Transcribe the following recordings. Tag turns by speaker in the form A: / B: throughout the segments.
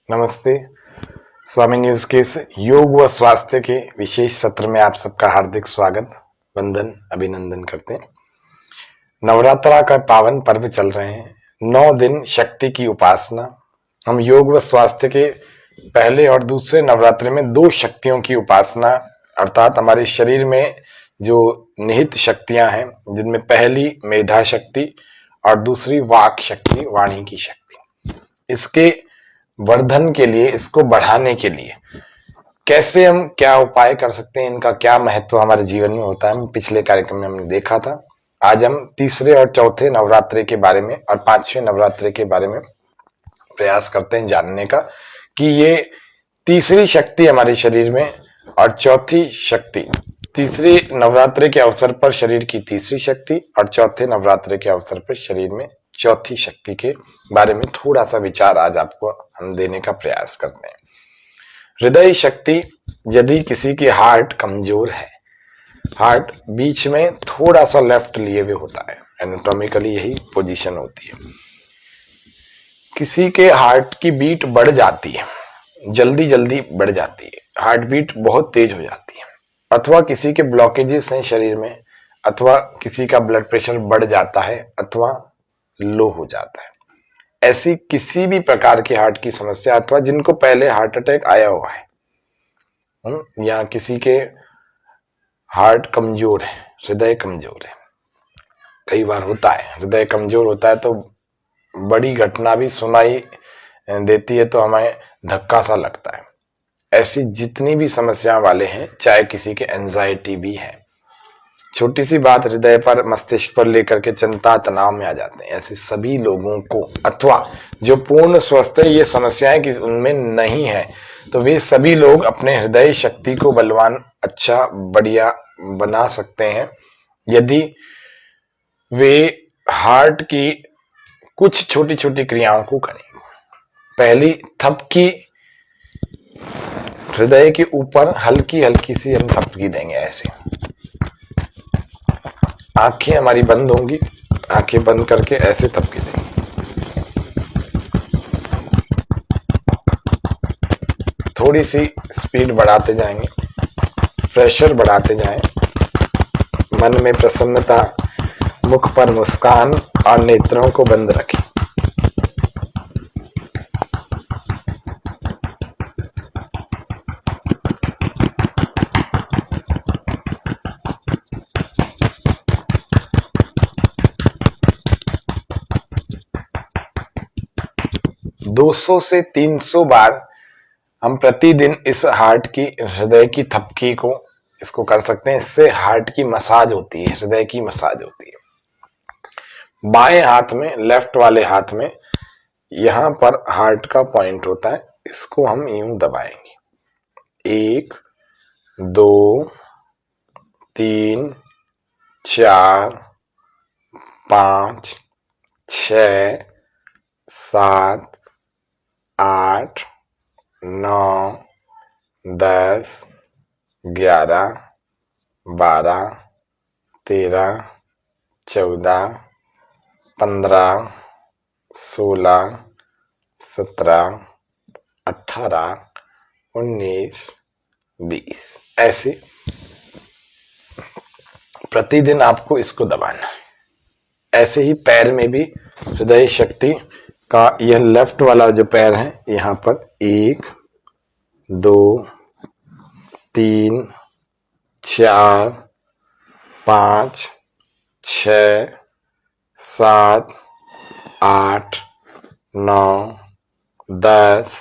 A: नमस्ते। स्वामी न्यूज के इस योग व स्वास्थ्य के विशेष सत्र में आप सबका हार्दिक स्वागत, वंदन, अभिनंदन करते हैं। नवरात्रा का पावन पर्व चल रहे हैं। 9 दिन शक्ति की उपासना। हम योग व स्वास्थ्य के पहले और दूसरे नवरात्रि में 2 शक्तियों की उपासना, अर्थात हमारे शरीर में जो निहित शक्तियां हैं, जिनमें पहली मेधा शक्ति और दूसरी वाक शक्ति, वाणी की शक्ति, इसके वर्धन के लिए, इसको बढ़ाने के लिए कैसे हम क्या उपाय कर सकते हैं, इनका क्या महत्व हमारे जीवन में होता है, पिछले कार्यक्रम में हमने देखा था। आज हम तीसरे और चौथे नवरात्रि के बारे में और 5वें नवरात्रि के बारे में प्रयास करते हैं जानने का कि ये तीसरी शक्ति हमारे शरीर में और चौथी शक्ति, तीसरी नवरात्रि के अवसर पर शरीर की तीसरी शक्ति और चौथे नवरात्रि के अवसर पर शरीर में चौथी शक्ति के बारे में थोड़ा सा विचार आज आपको हम देने का प्रयास करते हैं। हृदय शक्ति, यदि किसी की हार्ट कमजोर है, हार्ट बीच में थोड़ा सा लेफ्ट लिए हुए होता है, एनाटॉमिकली यही पोजीशन होती है, किसी के हार्ट की बीट बढ़ जाती है, जल्दी जल्दी बढ़ जाती है, हार्ट बीट बहुत तेज हो जाती है, अथवा किसी के ब्लॉकेजेस हैं शरीर में, अथवा किसी का ब्लड प्रेशर बढ़ जाता है अथवा लो हो जाता है, ऐसी किसी भी प्रकार की हार्ट की समस्या, अथवा जिनको पहले हार्ट अटैक आया हुआ है, या किसी के हार्ट कमजोर है, हृदय कमजोर है, कई बार होता है हृदय कमजोर होता है तो बड़ी घटना भी सुनाई देती है तो हमें धक्का सा लगता है। ऐसी जितनी भी समस्या वाले हैं, चाहे किसी के एंजाइटी भी है, छोटी सी बात हृदय पर, मस्तिष्क पर लेकर के चिंता तनाव में आ जाते हैं, ऐसे सभी लोगों को, अथवा जो पूर्ण स्वस्थ है, ये समस्याएं कि उनमें नहीं है, तो वे सभी लोग अपने हृदय शक्ति को बलवान, अच्छा, बढ़िया बना सकते हैं यदि वे हार्ट की कुछ छोटी छोटी क्रियाओं को करें। पहली थपकी, हृदय के ऊपर हल्की हल्की सी हम थपकी देंगे, ऐसे आंखें हमारी बंद होंगी, आंखें बंद करके ऐसे थपकी देंगे, थोड़ी सी स्पीड बढ़ाते जाएंगे, प्रेशर बढ़ाते जाएं, मन में प्रसन्नता, मुख पर मुस्कान और नेत्रों को बंद रखें। दो 200 से 300 बार हम प्रतिदिन इस हार्ट की, हृदय की थपकी को, इसको कर सकते हैं। इससे हार्ट की मसाज होती है, हृदय की मसाज होती है। बाएं हाथ में, लेफ्ट वाले हाथ में, यहां पर हार्ट का पॉइंट होता है, इसको हम यूं दबाएंगे। 1 2 3 4 5 6 7 8 9 10 11 12 13 14 15 16 17 18 19 20, ऐसे प्रतिदिन आपको इसको दबाना है। ऐसे ही पैर में भी हृदय शक्ति का, यह लेफ्ट वाला जो पैर है, यहां पर 1 2 3 4 5 6 7 8 9 10,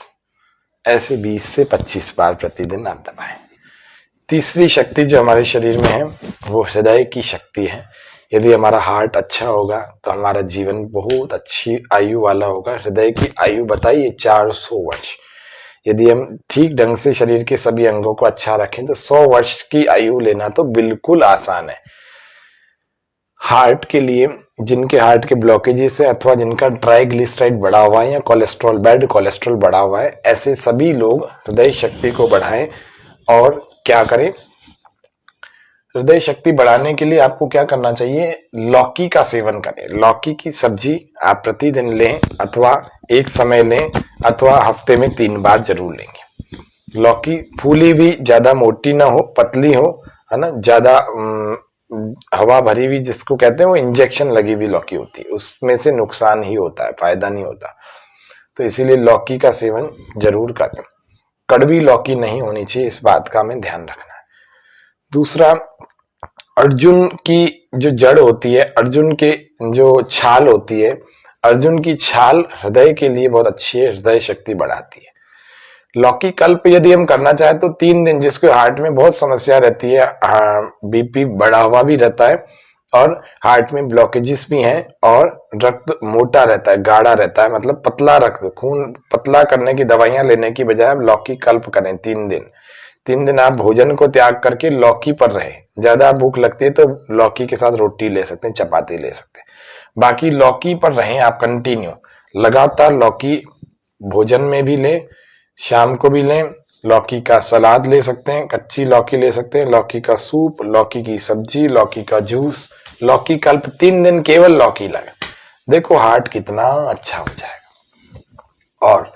A: ऐसे 20 से 25 बार प्रतिदिन आप दबाएं। तीसरी शक्ति जो हमारे शरीर में है वो हृदय की शक्ति है। यदि हमारा हार्ट अच्छा होगा तो हमारा जीवन बहुत अच्छी आयु वाला होगा। हृदय की आयु बताइए 400 वर्ष। यदि हम ठीक ढंग से शरीर के सभी अंगों को अच्छा रखें तो 100 वर्ष की आयु लेना तो बिल्कुल आसान है। हार्ट के लिए, जिनके हार्ट के ब्लॉकेजेस है, अथवा जिनका ट्राइग्लिसराइड बढ़ा हुआ है या कोलेस्ट्रॉल, बैड कोलेस्ट्रॉल बढ़ा हुआ है, ऐसे सभी लोग हृदय शक्ति को बढ़ाएं और क्या करें, हृदय शक्ति बढ़ाने के लिए आपको क्या करना चाहिए, लौकी का सेवन करें। लौकी की सब्जी आप प्रतिदिन लें, अथवा एक समय लें, अथवा हफ्ते में 3 बार जरूर लेंगे। लौकी फूली भी, ज्यादा मोटी ना हो, पतली हो, है ना, ज्यादा हवा भरी हुई जिसको कहते हैं, वो इंजेक्शन लगी हुई लौकी होती है, उसमें से नुकसान ही होता है, फायदा नहीं होता। तो इसीलिए लौकी का सेवन जरूर करें। कड़वी लौकी नहीं होनी चाहिए, इस बात का हमें ध्यान रखना है। दूसरा, अर्जुन की जो जड़ होती है, अर्जुन के जो छाल होती है, अर्जुन की छाल हृदय के लिए बहुत अच्छी है, हृदय शक्ति बढ़ाती है। लौकी कल्प यदि हम करना चाहें तो 3 दिन, जिसको हार्ट में बहुत समस्या रहती है, बीपी बढ़ा हुआ भी रहता है और हार्ट में ब्लॉकेजेस भी हैं, और रक्त मोटा रहता है, गाढ़ा रहता है, मतलब पतला रक्त, खून पतला करने की दवाइयां लेने की बजाय आप लौकी कल्प करें 3 दिन। 3 दिन आप भोजन को त्याग करके लौकी पर रहे। ज्यादा भूख लगती है तो लौकी के साथ रोटी ले सकते हैं, चपाती ले सकते हैं, बाकी लौकी पर रहें आप कंटिन्यू, लगातार लौकी भोजन में भी लें, शाम को भी लें। लौकी का सलाद ले सकते हैं, कच्ची लौकी ले सकते हैं, लौकी का सूप, लौकी की सब्जी, लौकी का जूस, लौकी कल्प 3 दिन केवल लौकी लगा, देखो हार्ट कितना अच्छा हो जाएगा। और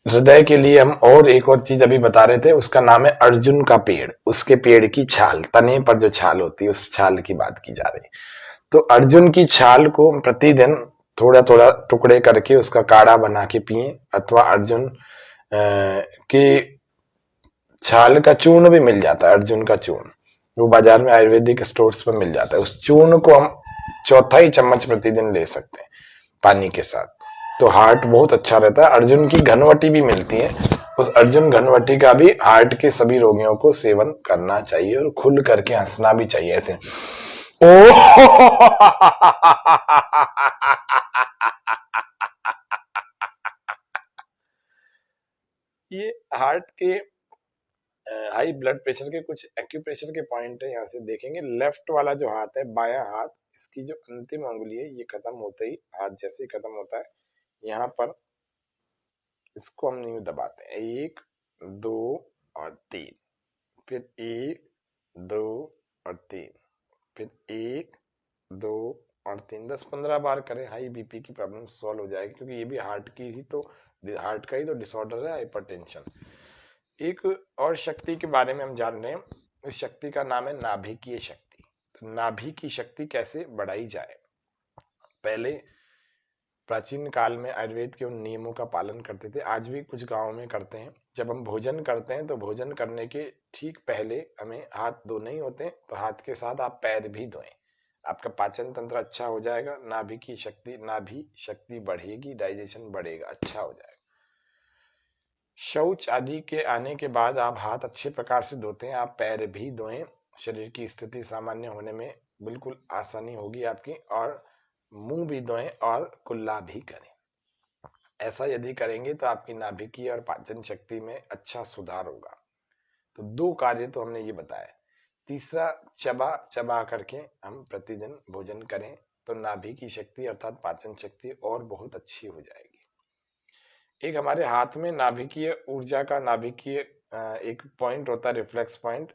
A: हृदय के लिए हम और एक और चीज अभी बता रहे थे, उसका नाम है अर्जुन का पेड़। उसके पेड़ की छाल, तने पर जो छाल होती है, उस छाल की बात की जा रही है। तो अर्जुन की छाल को प्रतिदिन थोड़ा थोड़ा टुकड़े करके उसका काढ़ा बना के पिए, अथवा अर्जुन की छाल का चूर्ण भी मिल जाता है, अर्जुन का चूर्ण, वो बाजार में आयुर्वेदिक स्टोर्स पर मिल जाता है। उस चूर्ण को हम 1/4 चम्मच प्रतिदिन ले सकते हैं पानी के साथ, तो हार्ट बहुत अच्छा रहता है। अर्जुन की घनवटी भी मिलती है, उस अर्जुन घनवटी का भी हार्ट के सभी रोगियों को सेवन करना चाहिए, और खुल करके हंसना भी चाहिए ऐसे, ओ ये हार्ट के हाई ब्लड प्रेशर के कुछ एक्यूप्रेशर के पॉइंट है। यहाँ से देखेंगे, लेफ्ट वाला जो हाथ है, बायां हाथ, इसकी जो अंतिम उंगली है, ये खत्म होते ही, हाथ जैसे ही खत्म होता है, यहाँ पर इसको हम यूं दबाते हैं, 1 2 और 3, फिर 1 2 और 3, फिर 1 2 और 3, 10-15 बार करें, हाई बीपी की प्रॉब्लम सॉल्व हो जाएगी, क्योंकि ये भी हार्ट की ही तो, हार्ट का ही तो डिसऑर्डर है, हाइपरटेंशन। एक और शक्ति के बारे में हम जान रहे हैं, इस शक्ति का नाम है नाभिकीय शक्ति। तो नाभि की शक्ति कैसे बढ़ाई जाए। पहले प्राचीन काल में आयुर्वेद के उन नियमों का पालन करते थे, आज भी कुछ गांवों में करते हैं। जब हम भोजन करते हैं तो भोजन करने के ठीक पहले हमें हाथ धोने ही होते हैं, तो हाथ के साथ आप पैर भी धोएं, आपका पाचन तंत्र अच्छा हो जाएगा, नाभि शक्ति बढ़ेगी, डाइजेशन बढ़ेगा, अच्छा हो जाएगा। शौच आदि के आने के बाद आप हाथ अच्छे प्रकार से धोते हैं, आप पैर भी धोएं, शरीर की स्थिति सामान्य होने में बिल्कुल आसानी होगी आपकी, और मुंह भी धोएं और कुल्ला भी करें। ऐसा यदि करेंगे तो आपकी नाभिकीय और पाचन शक्ति में अच्छा सुधार होगा। तो 2 कार्य तो हमने ये बताया। तीसरा, चबा चबा करके हम प्रतिदिन भोजन करें, तो नाभि की शक्ति अर्थात पाचन शक्ति और बहुत अच्छी हो जाएगी। एक हमारे हाथ में नाभिकीय ऊर्जा का, नाभिकीय एक पॉइंट होता है, रिफ्लेक्स पॉइंट,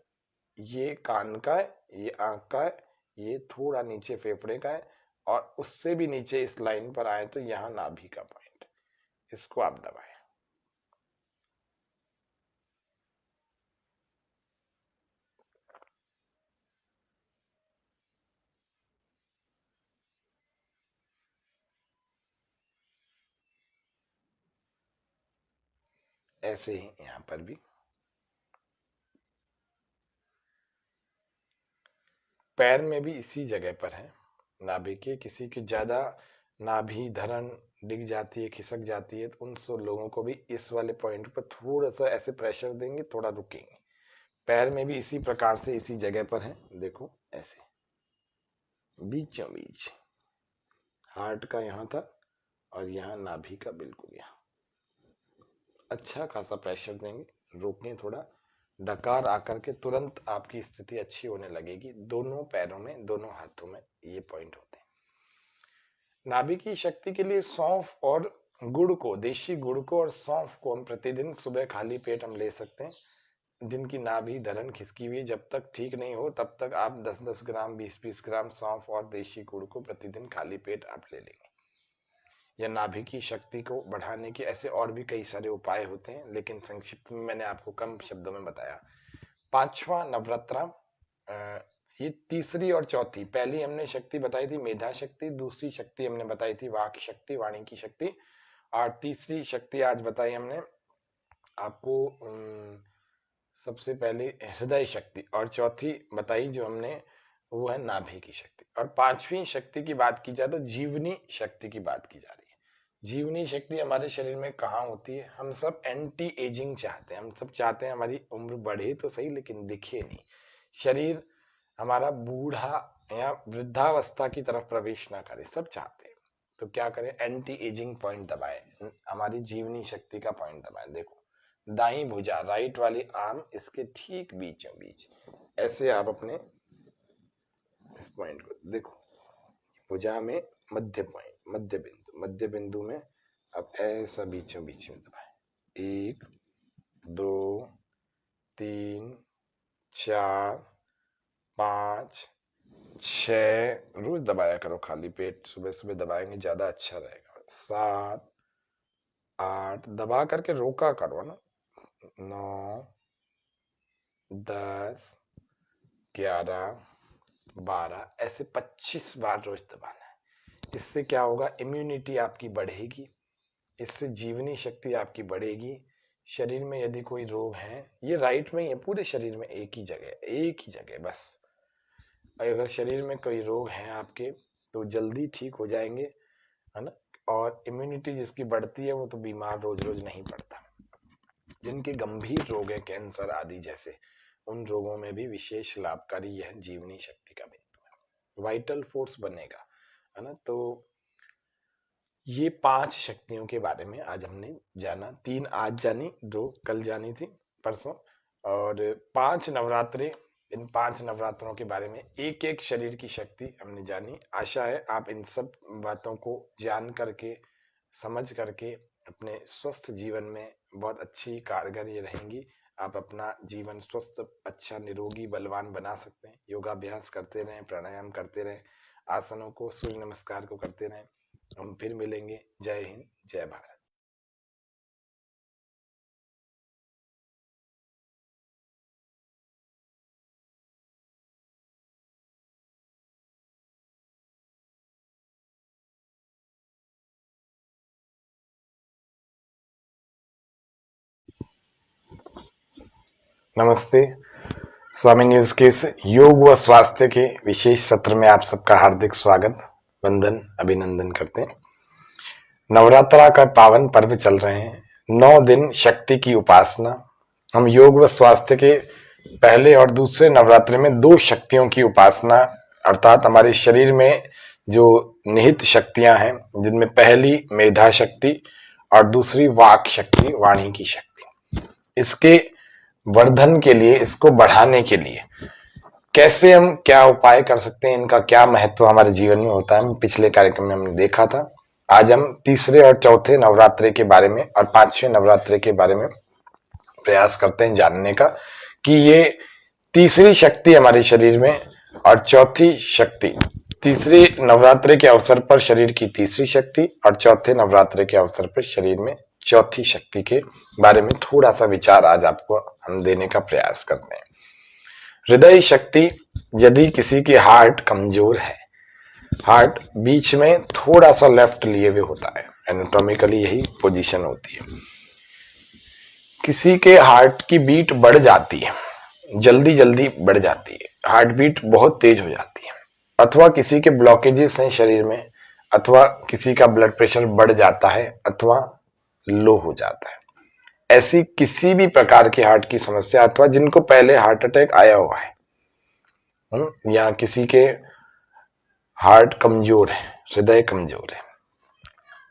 A: ये कान का है, ये आंख का है, ये थोड़ा नीचे फेफड़े का है, और उससे भी नीचे इस लाइन पर आए तो यहाँ नाभि का पॉइंट, इसको आप दबाएं। ऐसे ही यहाँ पर भी, पैर में भी इसी जगह पर है नाभि के। किसी की ज्यादा नाभि धरण डिग जाती है, खिसक जाती है, तो उन सब लोगों को भी इस वाले पॉइंट पर थोड़ा सा ऐसे प्रेशर देंगे, थोड़ा रुकेंगे। पैर में भी इसी प्रकार से इसी जगह पर है, देखो ऐसे बीचों बीच, हार्ट का यहाँ था और यहाँ नाभि का बिल्कुल यहाँ, अच्छा खासा प्रेशर देंगे, रोकें थोड़ा, डकार आकर के तुरंत आपकी स्थिति अच्छी होने लगेगी। दोनों पैरों में, दोनों हाथों में ये पॉइंट होते हैं। नाभि की शक्ति के लिए सौंफ और गुड़ को, देशी गुड़ को और सौंफ को हम प्रतिदिन सुबह खाली पेट हम ले सकते हैं। जिनकी नाभि धरण खिसकी हुई है, जब तक ठीक नहीं हो तब तक आप 10-10 ग्राम 20-20 ग्राम सौंफ और देशी गुड़ को प्रतिदिन खाली पेट आप ले लेंगे। या नाभि की शक्ति को बढ़ाने के ऐसे और भी कई सारे उपाय होते हैं, लेकिन संक्षिप्त में मैंने आपको कम शब्दों में बताया। पांचवा नवरात्रा, ये तीसरी और चौथी, पहली हमने शक्ति बताई थी मेधा शक्ति, दूसरी शक्ति हमने बताई थी वाक शक्ति, वाणी की शक्ति, और तीसरी शक्ति आज बताई हमने आपको सबसे पहले हृदय शक्ति, और चौथी बताई जो हमने वो है नाभि की शक्ति। और पांचवी शक्ति की बात की जाए तो जीवनी शक्ति की बात की जा रही है। जीवनी शक्ति हमारे शरीर में कहाँ होती है? हम सब एंटी एजिंग चाहते हैं, हम सब चाहते हैं हमारी उम्र बढ़े तो सही लेकिन दिखे नहीं, शरीर हमारा बूढ़ा या वृद्धावस्था की तरफ प्रवेश ना करे, सब चाहते हैं। तो क्या करें? एंटी एजिंग पॉइंट दबाए, हमारी जीवनी शक्ति का पॉइंट दबाए। देखो दाई भुजा, राइट वाली आर्म, इसके ठीक बीचों बीच ऐसे आप अपने इस पॉइंट को देखो, भुजा में मध्य पॉइंट, मध्य बिंदु में अब ऐसा बीचों बीच में दबाएं। 1 2 3 4 5 6, रोज दबाया करो खाली पेट, सुबह सुबह दबाएंगे ज्यादा अच्छा रहेगा। 7 8, दबा करके रोका करो ना। 9 10 11 12, ऐसे 25 बार रोज दबाना है। इससे क्या होगा? इम्यूनिटी आपकी बढ़ेगी, इससे जीवनी शक्ति आपकी बढ़ेगी। शरीर में यदि कोई रोग है, ये राइट में ही है, पूरे शरीर में एक ही जगह बस। अगर शरीर में कोई रोग है आपके तो जल्दी ठीक हो जाएंगे, है ना। और इम्यूनिटी जिसकी बढ़ती है वो तो बीमार रोज रोज नहीं पड़ता। जिनके गंभीर रोग है, कैंसर आदि जैसे, उन रोगों में भी विशेष लाभकारी यह जीवनी शक्ति का बिंदु है। वाइटल फोर्स बनेगा, है ना। तो ये 5 शक्तियों के बारे में आज हमने जाना। 3 आज जानी, 2 कल जानी थी परसों, और 5 नवरात्रे, इन 5 नवरात्रों के बारे में एक एक शरीर की शक्ति हमने जानी। आशा है आप इन सब बातों को जान करके, समझ करके अपने स्वस्थ जीवन में बहुत अच्छी कारगर ये रहेंगी। आप अपना जीवन स्वस्थ, अच्छा, निरोगी, बलवान बना सकते हैं। योगाभ्यास करते रहें, प्राणायाम करते रहें, आसनों को, सूर्य नमस्कार को करते रहें। हम फिर मिलेंगे। जय हिंद, जय भारत। नमस्ते। स्वामी न्यूज के इस योग व स्वास्थ्य के विशेष सत्र में आप सबका हार्दिक स्वागत, वंदन, अभिनंदन करते हैं। नवरात्रा का पावन पर्व चल रहे हैं, 9 दिन शक्ति की उपासना। हम योग व स्वास्थ्य के पहले और दूसरे नवरात्रि में 2 शक्तियों की उपासना, अर्थात हमारे शरीर में जो निहित शक्तियां हैं, जिनमें पहली मेधा शक्ति और दूसरी वाक शक्ति, वाणी की शक्ति, इसके वर्धन के लिए, इसको बढ़ाने के लिए कैसे हम क्या उपाय कर सकते हैं, इनका क्या महत्व हमारे जीवन में होता है, पिछले कार्यक्रम में हमने देखा था। आज हम तीसरे और चौथे नवरात्रि के बारे में और 5वें नवरात्रि के बारे में प्रयास करते हैं जानने का, कि ये तीसरी शक्ति हमारे शरीर में और चौथी शक्ति, तीसरे नवरात्रि के अवसर पर शरीर की तीसरी शक्ति और चौथे नवरात्रि के अवसर पर शरीर में चौथी शक्ति के बारे में थोड़ा सा विचार आज आपको हम देने का प्रयास करते हैं। हृदय शक्ति, यदि किसी की हार्ट कमजोर है, हार्ट बीच में थोड़ा सा लेफ्ट लिए हुए होता है, एनाटॉमिकली यही पोजीशन होती है, किसी के हार्ट की बीट बढ़ जाती है, जल्दी जल्दी बढ़ जाती है, हार्ट बीट बहुत तेज हो जाती है, अथवा किसी के ब्लॉकेजेस हैं शरीर में, अथवा किसी का ब्लड प्रेशर बढ़ जाता है अथवा लो हो जाता है, ऐसी किसी भी प्रकार की हार्ट की समस्या, अथवा जिनको पहले हार्ट अटैक आया हुआ है, या किसी के हार्ट कमजोर है, हृदय कमजोर है,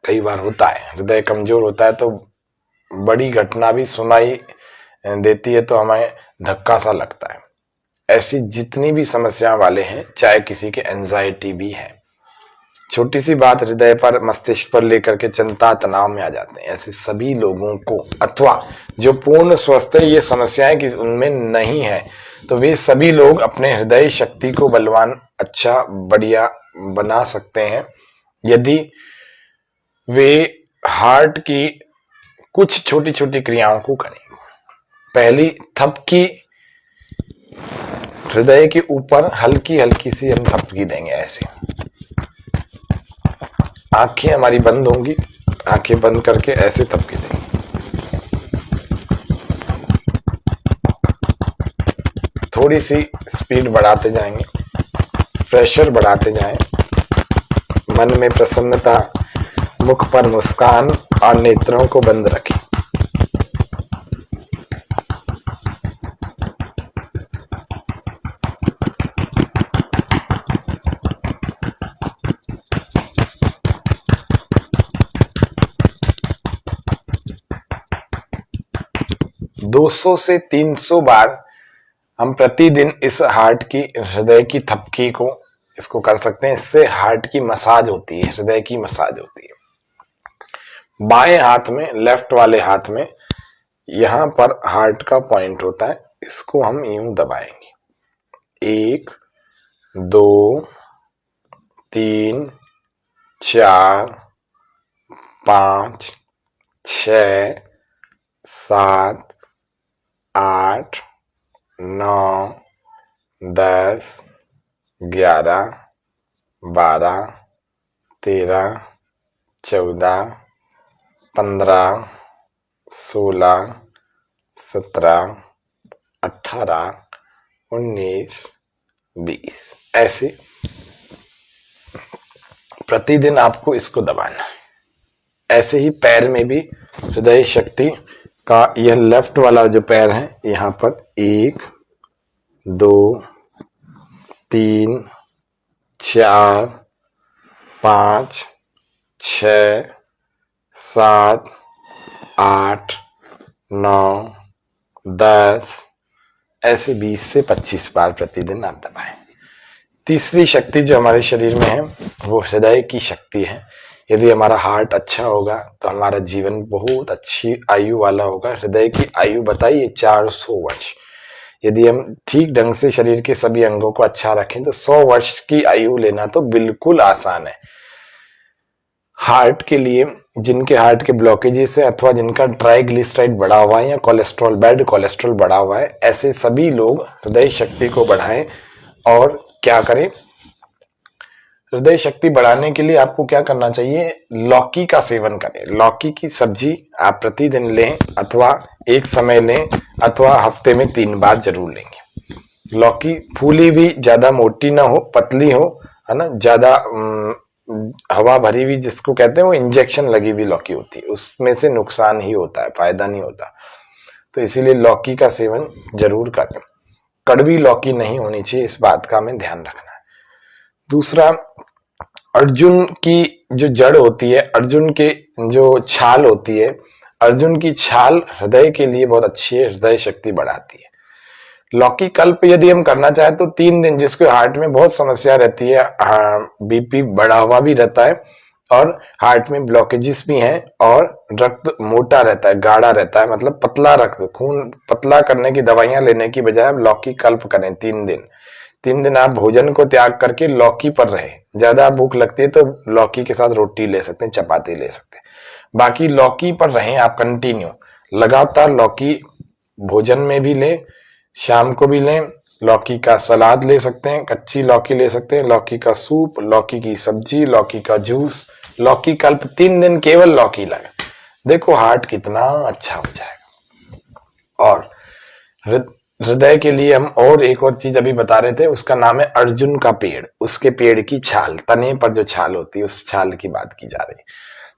A: कई बार होता है हृदय कमजोर होता है तो बड़ी घटना भी सुनाई देती है तो हमें धक्का सा लगता है। ऐसी जितनी भी समस्या वाले हैं, चाहे किसी के एंजाइटी भी है, छोटी सी बात हृदय पर, मस्तिष्क पर लेकर के चिंता तनाव में आ जाते हैं। ऐसे सभी लोगों को, अथवा जो पूर्ण स्वस्थ है, ये समस्याएं कि उनमें नहीं है, तो वे सभी लोग अपने हृदय शक्ति को बलवान, अच्छा, बढ़िया बना सकते हैं यदि वे हार्ट की कुछ छोटी छोटी क्रियाओं को करें। पहली, थपकी, हृदय के ऊपर हल्की हल्की सी हम थपकी देंगे। ऐसे आंखें हमारी बंद होंगी, आंखें बंद करके ऐसे थपकी देंगे। थोड़ी सी स्पीड बढ़ाते जाएंगे, प्रेशर बढ़ाते जाएं, मन में प्रसन्नता, मुख पर मुस्कान और नेत्रों को बंद रखें। दो 200 से 300 बार हम प्रतिदिन इस हार्ट की, हृदय की थपकी को इसको कर सकते हैं। इससे हार्ट की मसाज होती है, हृदय की मसाज होती है। बाएं हाथ में, लेफ्ट वाले हाथ में, यहां पर हार्ट का पॉइंट होता है, इसको हम यूं दबाएंगे। 1 2 3 4 5 6 7 8 9 10 11 12 13 14 15 16 17 18 19 20, ऐसे प्रतिदिन आपको इसको दबाना है। ऐसे ही पैर में भी हृदय शक्ति का यह लेफ्ट वाला जो पैर है, यहां पर 1 2 3 4 5 6 7 8 9 10, ऐसे 20 से 25 बार प्रतिदिन आप दबाएं। तीसरी शक्ति जो हमारे शरीर में है वो हृदय की शक्ति है। यदि हमारा हार्ट अच्छा होगा तो हमारा जीवन बहुत अच्छी आयु वाला होगा। हृदय की आयु बताइए 400 वर्ष। यदि हम ठीक ढंग से शरीर के सभी अंगों को अच्छा रखें तो 100 वर्ष की आयु लेना तो बिल्कुल आसान है। हार्ट के लिए, जिनके हार्ट के ब्लॉकेजेस है अथवा जिनका ट्राइग्लिसराइड बढ़ा हुआ है या कोलेस्ट्रॉल, बैड कोलेस्ट्रॉल बढ़ा हुआ है, ऐसे सभी लोग हृदय शक्ति को बढ़ाएं। और क्या करें, हृदय शक्ति बढ़ाने के लिए आपको क्या करना चाहिए, लौकी का सेवन करें। लौकी की सब्जी आप प्रतिदिन लें, अथवा एक समय लें, अथवा हफ्ते में 3 बार जरूर लेंगे। लौकी फूली भी, ज्यादा मोटी ना हो, पतली हो, है ना, ज्यादा हवा भरी हुई जिसको कहते हैं, वो इंजेक्शन लगी हुई लौकी होती है, उसमें से नुकसान ही होता है, फायदा नहीं होता। तो इसीलिए लौकी का सेवन जरूर करें। कड़वी लौकी नहीं होनी चाहिए, इस बात का हमें ध्यान रखना है। दूसरा, अर्जुन की जो जड़ होती है, अर्जुन के जो छाल होती है, अर्जुन की छाल हृदय के लिए बहुत अच्छी है, हृदय शक्ति बढ़ाती है। लौकी कल्प यदि हम करना चाहे तो 3 दिन, जिसको हार्ट में बहुत समस्या रहती है, बीपी बढ़ा हुआ भी रहता है और हार्ट में ब्लॉकेजेस भी हैं और रक्त मोटा रहता है, गाढ़ा रहता है, मतलब पतला रक्त, खून पतला करने की दवाइयां लेने की बजाय आप लौकी कल्प करें 3 दिन। 3 दिन आप भोजन को त्याग करके लौकी पर रहे। ज्यादा भूख लगती है तो लौकी के साथ रोटी ले सकते हैं, चपाती ले सकते हैं, बाकी लौकी पर रहें आप कंटिन्यू, लगातार लौकी भोजन में भी लें, शाम को भी लें। लौकी का सलाद ले सकते हैं, कच्ची लौकी ले सकते हैं, लौकी का सूप, लौकी की सब्जी, लौकी का जूस, लौकी कल्प 3 दिन केवल लौकी लगा, देखो हार्ट कितना अच्छा हो जाएगा। और हृदय के लिए हम और एक और चीज अभी बता रहे थे, उसका नाम है अर्जुन का पेड़। उसके पेड़ की छाल, तने पर जो छाल होती है, उस छाल की बात की जा रही है।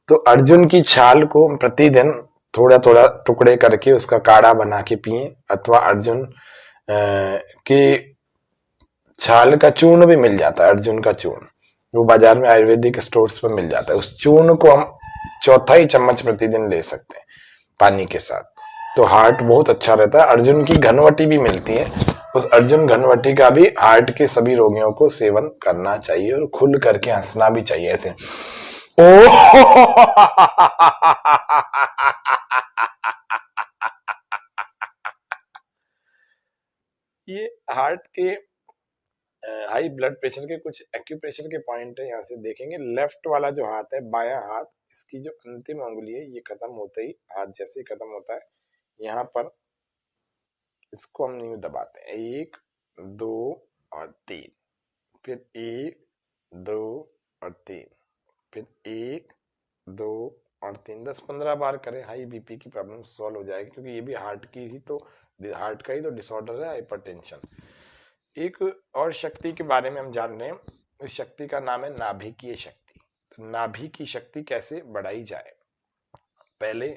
A: तो अर्जुन की छाल को प्रतिदिन थोड़ा थोड़ा टुकड़े करके उसका काढ़ा बना के पिए, अथवा अर्जुन की छाल का चूर्ण भी मिल जाता है, अर्जुन का चूर्ण, वो बाजार में आयुर्वेदिक स्टोर्स पर मिल जाता है। उस चूर्ण को हम 1/4 चम्मच प्रतिदिन ले सकते हैं पानी के साथ, तो हार्ट बहुत अच्छा रहता है। अर्जुन की घनवटी भी मिलती है, उस अर्जुन घनवटी का भी हार्ट के सभी रोगियों को सेवन करना चाहिए और खुल करके हंसना भी चाहिए ऐसे। ओ ये हार्ट के हाई ब्लड प्रेशर के कुछ एक्यूप्रेशर के पॉइंट है, यहाँ से देखेंगे। लेफ्ट वाला जो हाथ है, बायां हाथ, इसकी जो अंतिम उंगली है, ये खत्म होते ही, हाथ जैसे ही खत्म होता है, यहाँ पर इसको हम यूं दबाते हैं, 1 2 और 3, फिर 1 2 और 3, फिर 1 2 और 3, 10-15 बार करें, हाई बीपी की प्रॉब्लम सॉल्व हो जाएगी, क्योंकि ये भी हार्ट की ही तो, हार्ट का ही तो डिसऑर्डर है, हाइपरटेंशन। एक और शक्ति के बारे में हम जान रहे हैं, इस शक्ति का नाम है नाभिकीय शक्ति। तो नाभि की शक्ति कैसे बढ़ाई जाए? पहले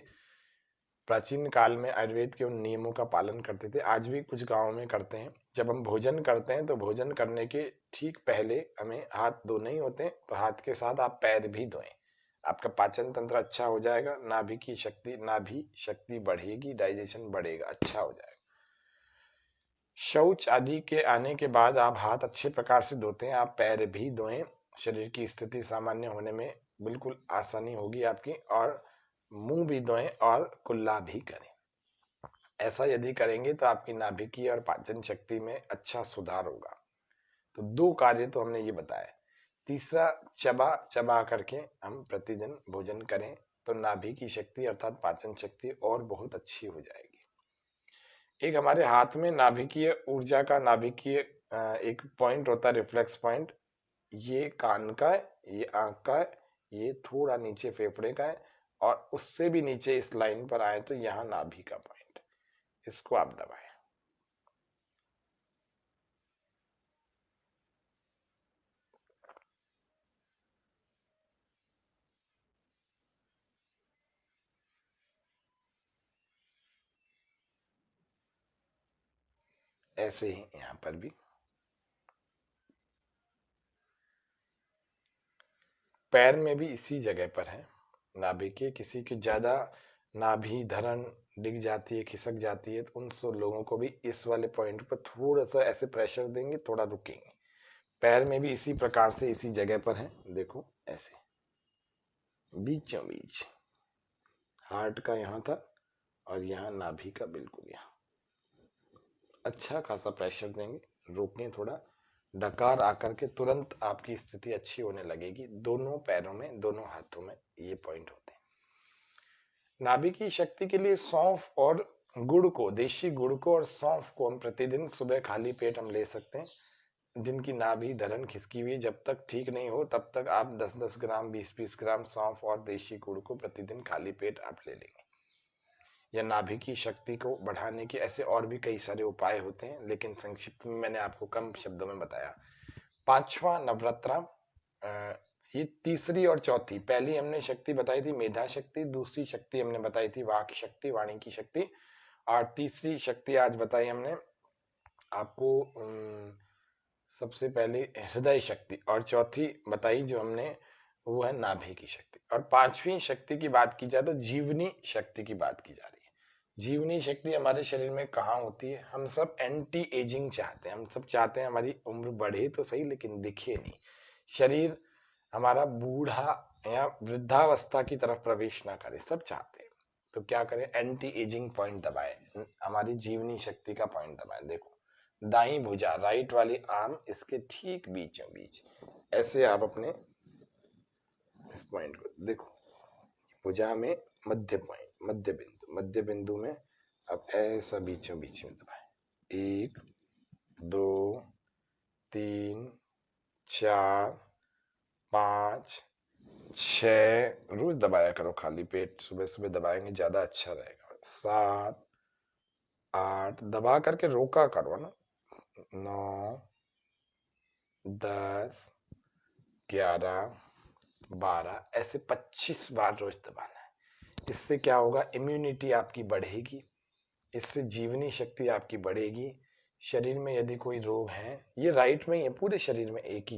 A: प्राचीन काल में आयुर्वेद के उन नियमों का पालन करते थे, आज भी कुछ गांवों में करते हैं। जब हम भोजन करते हैं तो भोजन करने के ठीक पहले हमें हाथ धोने ही होते हैं, तो हाथ के साथ आप पैर भी धोएं, आपका पाचन तंत्र अच्छा हो जाएगा, नाभि शक्ति बढ़ेगी, डाइजेशन बढ़ेगा, अच्छा हो जाएगा। शौच आदि के आने के बाद आप हाथ अच्छे प्रकार से धोते हैं, आप पैर भी धोएं, शरीर की स्थिति सामान्य होने में बिल्कुल आसानी होगी आपकी, और मुंह भी धोएं और कुल्ला भी करें। ऐसा यदि करेंगे तो आपकी नाभिकीय और पाचन शक्ति में अच्छा सुधार होगा। तो 2 कार्य तो हमने ये बताया। तीसरा, चबा चबा करके हम प्रतिदिन भोजन करें, तो नाभि की शक्ति अर्थात पाचन शक्ति और बहुत अच्छी हो जाएगी। एक हमारे हाथ में नाभिकीय ऊर्जा का नाभिकीय एक पॉइंट होता है, रिफ्लेक्स पॉइंट, ये कान का है, ये आंख का है, ये थोड़ा नीचे फेफड़े का है, और उससे भी नीचे इस लाइन पर आए तो यहाँ नाभि का पॉइंट, इसको आप दबाएं। ऐसे ही यहाँ पर भी। पैर में भी इसी जगह पर है नाभि के, किसी की ज्यादा नाभि धरण डिग जाती है, खिसक जाती है, तो उन सब लोगों को भी इस वाले पॉइंट पर थोड़ा सा ऐसे प्रेशर देंगे, थोड़ा रुकेंगे। पैर में भी इसी प्रकार से इसी जगह पर है, देखो ऐसे बीचों बीच हार्ट का यहाँ था, और यहाँ नाभि का बिल्कुल यहाँ, अच्छा खासा प्रेशर देंगे, रोकें थोड़ा, डकार आकर के तुरंत आपकी स्थिति अच्छी होने लगेगी। दोनों पैरों में, दोनों हाथों में ये पॉइंट होते हैं। नाभि की शक्ति के लिए सौंफ और गुड़ को, देशी गुड़ को और सौंफ को हम प्रतिदिन सुबह खाली पेट हम ले सकते हैं। जिनकी नाभि धरण खिसकी हुई जब तक ठीक नहीं हो तब तक आप 10-10 ग्राम, 20-20 ग्राम सौंफ और देशी गुड़ को प्रतिदिन खाली पेट आप ले लेंगे। या नाभि की शक्ति को बढ़ाने के ऐसे और भी कई सारे उपाय होते हैं, लेकिन संक्षिप्त में मैंने आपको कम शब्दों में बताया। 5वां नवरात्रा, ये तीसरी और चौथी, पहली हमने शक्ति बताई थी मेधा शक्ति, दूसरी शक्ति हमने बताई थी वाक शक्ति, वाणी की शक्ति, और तीसरी शक्ति आज बताई हमने आपको सबसे पहले हृदय शक्ति, और चौथी बताई जो हमने वो है नाभि की शक्ति। और 5वीं शक्ति की बात की जाए तो जीवनी शक्ति की बात की जा रही है। जीवनी शक्ति हमारे शरीर में कहाँ होती है? हम सब एंटी एजिंग चाहते हैं, हम सब चाहते हैं हमारी उम्र बढ़े तो सही लेकिन दिखे नहीं, शरीर हमारा बूढ़ा या वृद्धावस्था की तरफ प्रवेश ना करे, सब चाहते हैं। तो क्या करें? एंटी एजिंग पॉइंट दबाए, हमारी जीवनी शक्ति का पॉइंट दबाए। देखो दाई भुजा, राइट वाली आर्म, इसके ठीक बीचों बीच ऐसे आप अपने इस पॉइंट को देखो, भुजा में मध्य पॉइंट, मध्य बिंदु में अब ऐसा बीचों बीच में दबाएं। 1 2 3 4 5 6, रोज दबाया करो खाली पेट, सुबह सुबह दबाएंगे ज्यादा अच्छा रहेगा। 7 8, दबा करके रोका करो ना। 9 10 11 12, ऐसे 25 बार रोज दबाना है। इससे क्या होगा? इम्यूनिटी आपकी बढ़ेगी, इससे जीवनी शक्ति आपकी बढ़ेगी। शरीर में यदि कोई रोग है, ये राइट में ही है, पूरे शरीर में एक ही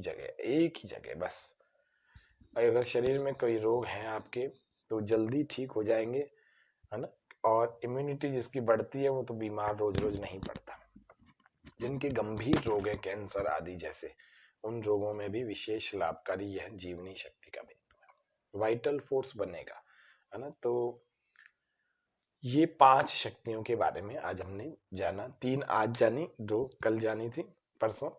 A: जगह बस। अगर शरीर में कोई रोग है आपके तो जल्दी ठीक हो जाएंगे, है ना। और इम्यूनिटी जिसकी बढ़ती है वो तो बीमार रोज रोज नहीं पड़ता। जिनके गंभीर रोग है, कैंसर आदि जैसे, उन रोगों में भी विशेष लाभकारी यह जीवनी शक्ति का बिंदु है। वाइटल फोर्स बनेगा, है ना। तो ये 5 शक्तियों के बारे में आज हमने जाना। 3 आज जानी, 2 कल जानी थी परसों,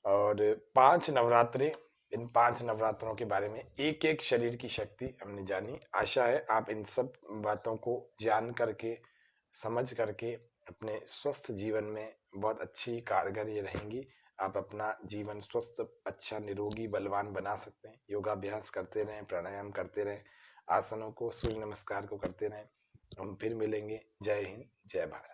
A: और 5 नवरात्रे, इन 5 नवरात्रों के बारे में एक एक शरीर की शक्ति हमने जानी। आशा है आप इन सब बातों को जान करके, समझ करके अपने स्वस्थ जीवन में बहुत अच्छी कारगर ये रहेंगी। आप अपना जीवन स्वस्थ, अच्छा, निरोगी, बलवान बना सकते हैं। योगाभ्यास करते रहें, प्राणायाम करते रहें, आसनों को, सूर्य नमस्कार को करते रहें। हम फिर मिलेंगे। जय हिंद, जय भारत।